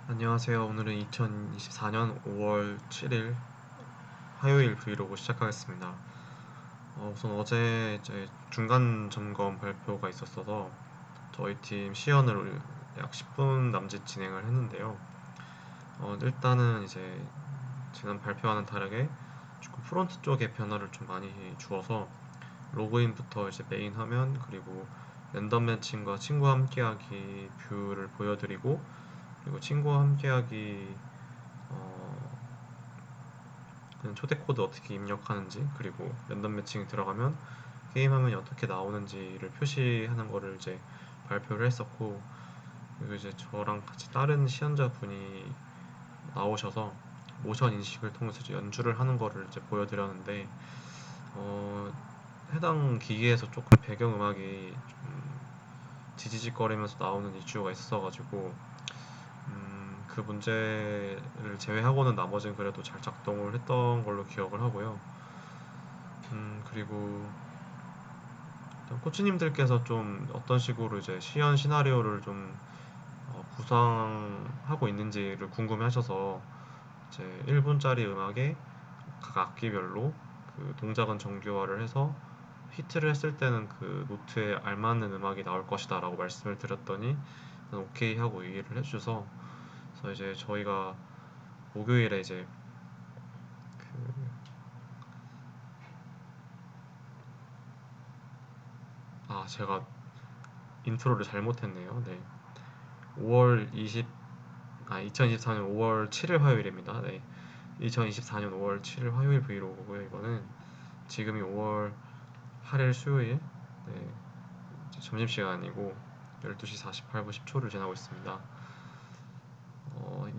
안녕하세요. 오늘은 2024년 5월 7일 화요일 브이로그 시작하겠습니다. 우선 어제 이제 중간 점검 발표가 있었어서 저희 팀 시연을 약 10분 남짓 진행을 했는데요. 일단은 이제 지난 발표와는 다르게 조금 프론트 쪽에 변화를 좀 많이 주어서 로그인부터 이제 메인 화면 그리고 랜덤 매칭과 친구와 함께하기 뷰를 보여드리고 그리고 친구와 함께하기 어, 그냥 초대 코드 어떻게 입력하는지 그리고 랜덤 매칭이 들어가면 게임 화면이 어떻게 나오는지를 표시하는 거를 이제 발표를 했었고 그리고 이제 저랑 같이 다른 시연자 분이 나오셔서 모션 인식을 통해서 이제 연주를 하는 거를 이제 보여드렸는데 어, 해당 기기에서 조금 배경음악이 좀 지지직거리면서 나오는 이슈가 있어가지고 그 문제를 제외하고는 나머지는 그래도 잘 작동을 했던 걸로 기억을 하고요. 그리고 코치님들께서 좀 어떤 식으로 이제 시연 시나리오를 좀 구상하고 있는지를 궁금해하셔서 이제 1분짜리 음악에 각 악기별로 그 동작은 정교화를 해서 히트를 했을 때는 그 노트에 알맞는 음악이 나올 것이다 라고 말씀을 드렸더니 오케이 하고 얘기를 해주셔서 그래서 이제 저희가 목요일에 이제 그 제가 인트로를 잘못했네요. 네. 5월 20 2024년 5월 7일 화요일입니다. 네. 2024년 5월 7일 화요일 브이로그고요. 이거는 지금이 5월 8일 수요일 네, 이제 점심시간이고 12시 48분 10초를 지나고 있습니다.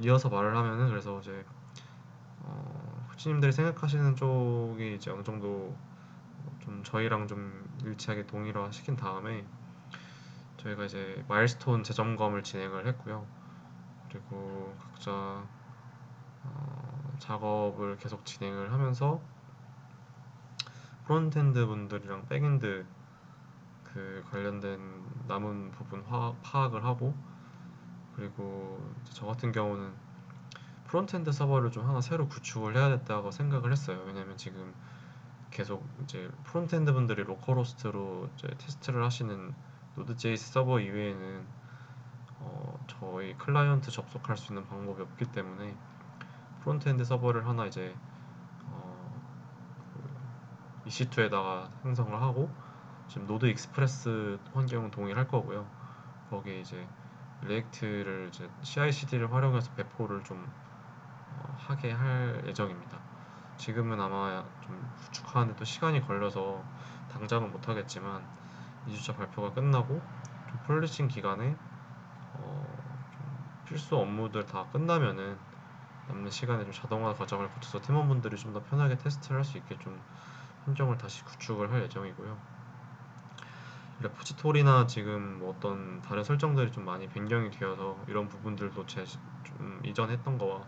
이어서 말을 하면은 그래서 이제 코치님들이 생각하시는 쪽이 이제 어느 정도 좀 저희랑 좀 일치하게 동의를 시킨 다음에 저희가 이제 마일스톤 재점검을 진행을 했고요. 그리고 각자 작업을 계속 진행을 하면서 프론트엔드 분들이랑 백엔드 그 관련된 남은 부분 파악을 하고 그리고 저 같은 경우는 프론트엔드 서버를 좀 하나 새로 구축을 해야 겠다고 생각을 했어요. 왜냐면 지금 계속 이제 프론트엔드 분들이 로컬호스트로 이제 테스트를 하시는 노드.js 서버 이외에는 저희 클라이언트 접속할 수 있는 방법이 없기 때문에 프론트엔드 서버를 하나 이제 어, EC2에다가 생성을 하고 지금 노드 익스프레스 환경은 동일할 거고요. 거기에 이제 리액트를 이제 CI/CD를 활용해서 배포를 좀 하게 할 예정입니다. 지금은 아마 좀 구축하는데 또 시간이 걸려서 당장은 못 하겠지만 2주차 발표가 끝나고 좀 폴리싱 기간에 좀 필수 업무들 다 끝나면은 남는 시간에 좀 자동화 과정을 거쳐서 팀원분들이 좀 더 편하게 테스트를 할 수 있게 좀 환경을 다시 구축을 할 예정이고요. 레포지토리나 지금 뭐 어떤 다른 설정들이 좀 많이 변경이 되어서 이런 부분들도 좀 이전 했던 거와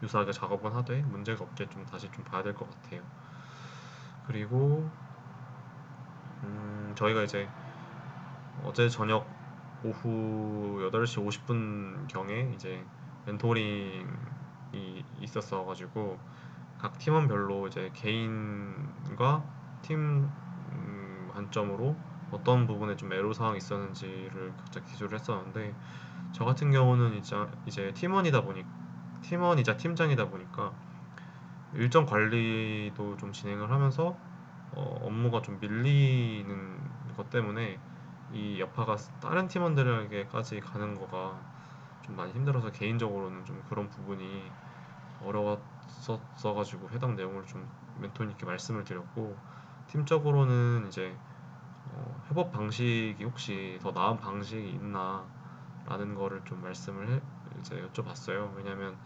유사하게 작업은 하되 문제가 없게 좀 다시 좀 봐야 될 것 같아요. 그리고 저희가 이제 어제 저녁 오후 8시 50분 경에 이제 멘토링이 있었어 가지고 각 팀원별로 이제 개인과 팀 관점으로 어떤 부분에 좀 애로사항이 있었는지를 각자 기술을 했었는데 저 같은 경우는 이제 팀원이자 팀장이다 보니까 일정 관리도 좀 진행을 하면서 업무가 좀 밀리는 것 때문에 이 여파가 다른 팀원들에게까지 가는 거가 좀 많이 힘들어서 개인적으로는 좀 그런 부분이 어려웠었어가지고 해당 내용을 좀 멘토님께 말씀을 드렸고 팀적으로는 이제 협업 방식이 혹시 더 나은 방식이 있나 라는 거를 좀 이제 여쭤봤어요. 왜냐면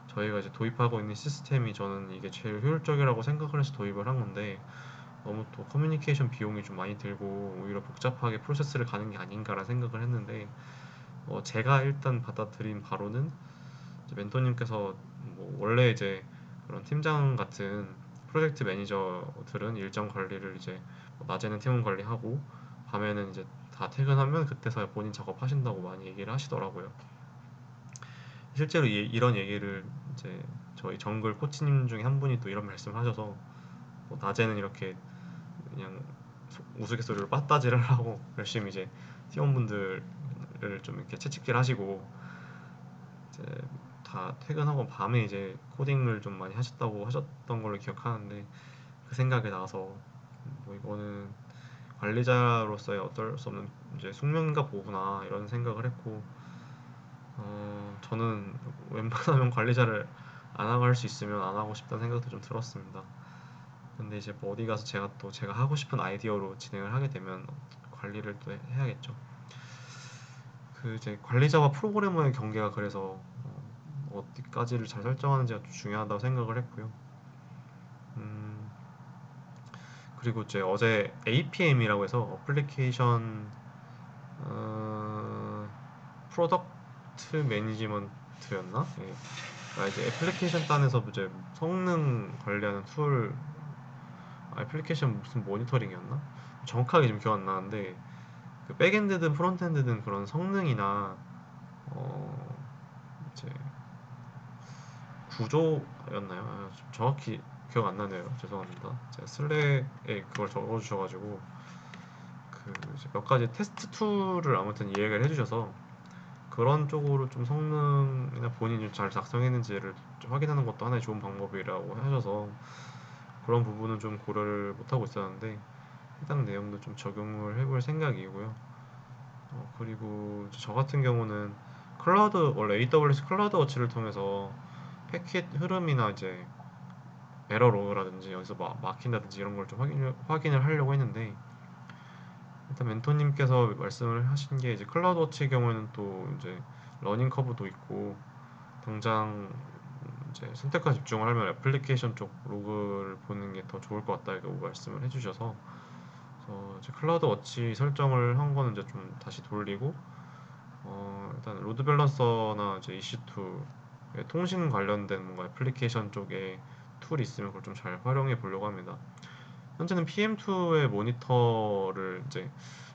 저희가 이제 도입하고 있는 시스템이 저는 이게 제일 효율적이라고 생각을 해서 도입을 한 건데 너무 또 커뮤니케이션 비용이 좀 많이 들고 오히려 복잡하게 프로세스를 가는 게 아닌가라는 생각을 했는데 제가 일단 받아들인 바로는 이제 멘토님께서 뭐 원래 이제 그런 팀장 같은 프로젝트 매니저들은 일정 관리를 이제 뭐 낮에는 팀원 관리하고 밤에는 이제 다 퇴근하면 그때서야 본인 작업하신다고 많이 얘기를 하시더라고요. 실제로 이런 얘기를 이제 저희 정글 코치님 중에 한 분이 또 이런 말씀을 하셔서 뭐 낮에는 이렇게 그냥 우스갯소리로 빠따지를 하고 열심히 이제 팀원분들을 좀 이렇게 채찍질 하시고 이제 다 퇴근하고 밤에 이제 코딩을 좀 많이 하셨다고 하셨던 걸로 기억하는데 그 생각이 나서 뭐 이거는 관리자로서의 어쩔 수 없는 이제 숙명인가 보구나 이런 생각을 했고 저는 웬만하면 관리자를 안 하고 할 수 있으면 안 하고 싶다는 생각도 좀 들었습니다. 근데 이제 뭐 어디 가서 제가 하고 싶은 아이디어로 진행을 하게 되면 관리를 또 해야겠죠. 그 이제 관리자와 프로그래머의 경계가 그래서 어디까지를 잘 설정하는지가 좀 중요하다고 생각을 했고요. 음, 그리고 이제 어제 APM이라고 해서 어플리케이션 어, 프로덕트 매니지먼트였나? 예. 이제 애플리케이션 단에서 이제 성능 관리하는 툴 애플리케이션 무슨 모니터링이었나? 정확하게 좀 기억 안 나는데 그 백엔드든 프론트엔드든 그런 성능이나 어 이제 구조였나요? 정확히 기억 안 나네요. 죄송합니다. 제가 슬랙에 그걸 적어주셔가지고 그 이제 몇 가지 테스트 툴을 아무튼 이야기를 해주셔서 그런 쪽으로 좀 성능이나 본인이 잘 작성했는지를 좀 확인하는 것도 하나의 좋은 방법이라고 하셔서 그런 부분은 좀 고려를 못하고 있었는데 해당 내용도 좀 적용을 해볼 생각이고요. 그리고 저 같은 경우는 클라우드 원래 AWS 클라우드 워치를 통해서 패킷 흐름이나 이제 에러 로그라든지 여기서 막힌다든지 이런 걸 좀 확인을 하려고 했는데 일단 멘토님께서 말씀을 하신 게 이제 클라우드 워치의 경우에는 또 이제 러닝 커브도 있고 당장 이제 선택과 집중을 하면 애플리케이션 쪽 로그를 보는 게 더 좋을 것 같다고 말씀을 해주셔서 이제 클라우드 워치 설정을 한 거는 이제 좀 다시 돌리고 일단 로드 밸런서나 이제 EC2 통신 관련된 뭔가 애플리케이션 쪽에 툴이 있으면 그걸 좀 잘 활용해 보려고 합니다. 현재는 PM2의 모니터를 이제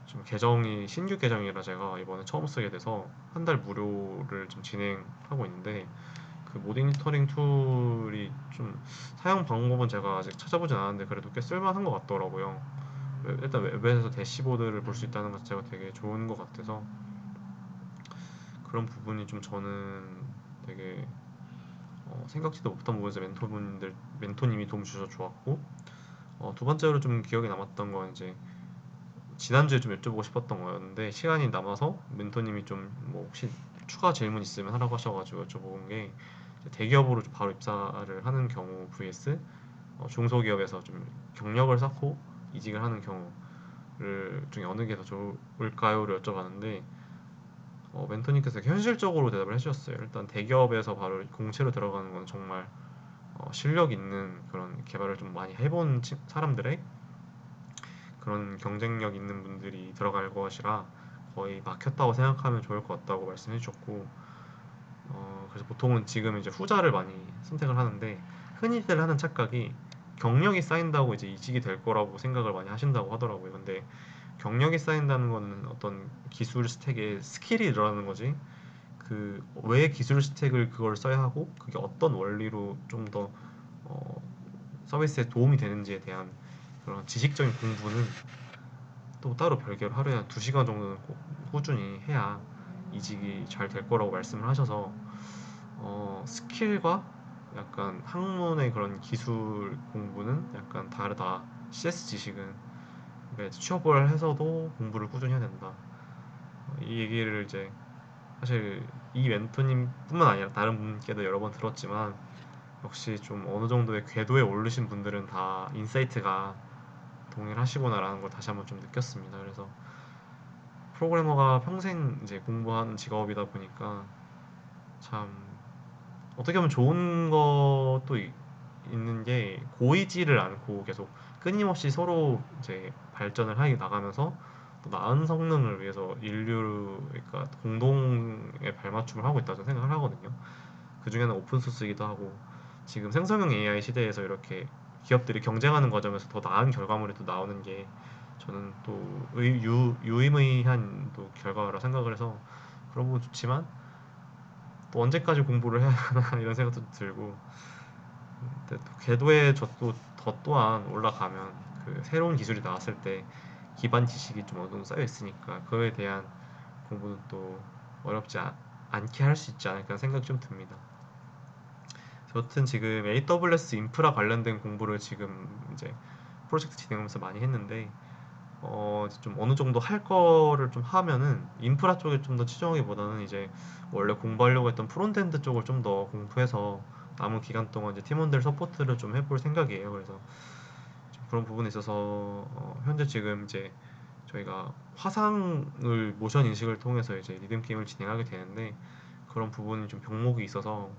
좀 계정이 신규 계정이라 제가 이번에 처음 쓰게 돼서 한 달 무료를 좀 진행하고 있는데 그 모니터링 툴이 좀 사용 방법은 제가 아직 찾아보진 않았는데 그래도 꽤 쓸만한 것 같더라고요. 일단 웹에서 대시보드를 볼 수 있다는 것 자체가 되게 좋은 것 같아서 그런 부분이 좀 저는 되게 생각지도 못한 부분에서 멘토님이 도움 주셔서 좋았고 두 번째로 좀 기억에 남았던 건 이제 지난주에 좀 여쭤보고 싶었던 거였는데 시간이 남아서 멘토님이 좀 뭐 혹시 추가 질문 있으면 하라고 하셔가지고 여쭤본 게 대기업으로 바로 입사를 하는 경우 vs 중소기업에서 좀 경력을 쌓고 이직을 하는 경우를 중에 어느 게 더 좋을까요를 여쭤봤는데 멘토님께서 현실적으로 대답을 해주셨어요. 일단 대기업에서 바로 공채로 들어가는 건 정말 실력 있는 그런 개발을 좀 많이 해본 사람들의 그런 경쟁력 있는 분들이 들어갈 것이라 거의 막혔다고 생각하면 좋을 것 같다고 말씀해 주셨고 그래서 보통은 지금 이제 후자를 많이 선택을 하는데 흔히들 하는 착각이 경력이 쌓인다고 이제 이직이 될 거라고 생각을 많이 하신다고 하더라고요. 근데 경력이 쌓인다는 거는 어떤 기술 스택에 스킬이 늘어나는 거지 그 왜 기술 스택을 그걸 써야 하고 그게 어떤 원리로 좀 더 서비스에 도움이 되는지에 대한 그런 지식적인 공부는 또 따로 별개로 하루에 한 2시간 정도는 꾸준히 해야 이직이 잘 될 거라고 말씀을 하셔서 스킬과 약간 학문의 그런 기술 공부는 약간 다르다. CS 지식은 그러니까 취업을 해서도 공부를 꾸준히 해야 된다. 이 얘기를 이제 사실 이 멘토님뿐만 아니라 다른 분께도 여러 번 들었지만 역시 좀 어느 정도의 궤도에 오르신 분들은 다 인사이트가 동일하시구나라는 걸 다시 한번 좀 느꼈습니다. 그래서 프로그래머가 평생 이제 공부하는 직업이다 보니까 참 어떻게 보면 좋은 것도 있는 게 고이지를 않고 계속 끊임없이 서로 이제 발전을 하게 나가면서 또 나은 성능을 위해서 인류 그러니까 공동의 발맞춤을 하고 있다고 생각을 하거든요. 그 중에는 오픈 소스이기도 하고 지금 생성형 AI 시대에서 이렇게 기업들이 경쟁하는 과정에서 더 나은 결과물이 또 나오는 게 저는 또 유의미한 또 결과라 생각을 해서 그런 부분 좋지만 또 언제까지 공부를 해야 하나 이런 생각도 들고, 근데 또 궤도에 저도 더 또한 올라가면 그 새로운 기술이 나왔을 때 기반 지식이 좀 어느 정도 쌓여 있으니까 그거에 대한 공부는 또 어렵지 않게 할 수 있지 않을까 생각이 좀 듭니다. 여튼 지금 AWS 인프라 관련된 공부를 지금 이제 프로젝트 진행하면서 많이 했는데, 좀 어느 정도 할 거를 좀 하면은 인프라 쪽에 좀 더 치중하기보다는 이제 원래 공부하려고 했던 프론트엔드 쪽을 좀 더 공부해서 남은 기간 동안 이제 팀원들 서포트를 좀 해볼 생각이에요. 그래서 좀 그런 부분에 있어서 현재 지금 이제 저희가 화상을 모션 인식을 통해서 이제 리듬 게임을 진행하게 되는데, 그런 부분이 좀 병목이 있어서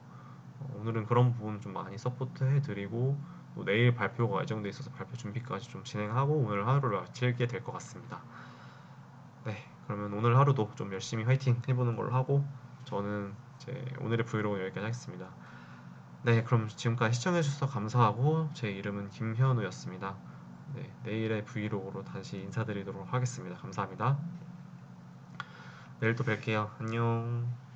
오늘은 그런 부분 좀 많이 서포트 해드리고, 또 내일 발표가 예정돼 있어서 발표 준비까지 좀 진행하고 오늘 하루를 마치게 될 것 같습니다. 네, 그러면 오늘 하루도 좀 열심히 화이팅 해보는 걸로 하고 저는 이제 오늘의 브이로그 여기까지 하겠습니다. 네, 그럼 지금까지 시청해주셔서 감사하고, 제 이름은 김현우였습니다. 네, 내일의 브이로그로 다시 인사드리도록 하겠습니다. 감사합니다. 내일 또 뵐게요. 안녕.